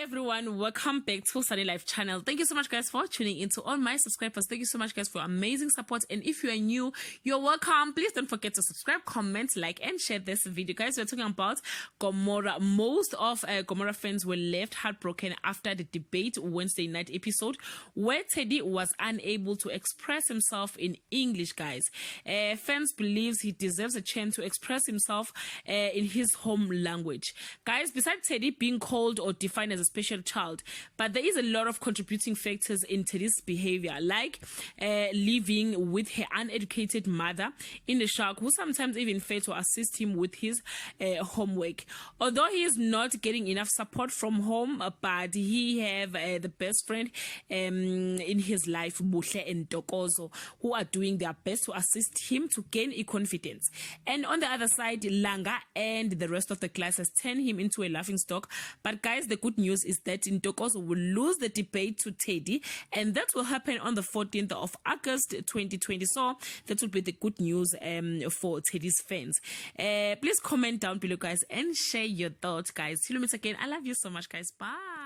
everyone, welcome back to Sunny Life channel. Thank you so much guys for tuning in. To all my subscribers, thank you so much guys for amazing support, and if you are new, you're welcome. Please don't forget to subscribe, comment, like and share this video. Guys, we're talking about Gomora. Most of Gomora fans were left heartbroken after the debate Wednesday night episode where Teddy was unable to express himself in English. Guys, fans believes he deserves a chance to express himself in his home language. Guys, besides Teddy being called or defined as a special child, but there is a lot of contributing factors in Teddy's behavior, like living with her uneducated mother in the shock, who sometimes even failed to assist him with his homework. Although he is not getting enough support from home, but he have the best friend in his life, Buhle and Tokozo, who are doing their best to assist him to gain confidence. And on the other side, Langa and the rest of the class has turned him into a laughing stock. But guys, the good news is that Ntokozo will lose the debate to Teddy, and that will happen on the 14th of August 2020. So that will be the good news for Teddy's fans. Please comment down below guys and share your thoughts guys. Till we meet again, I love you so much guys. Bye.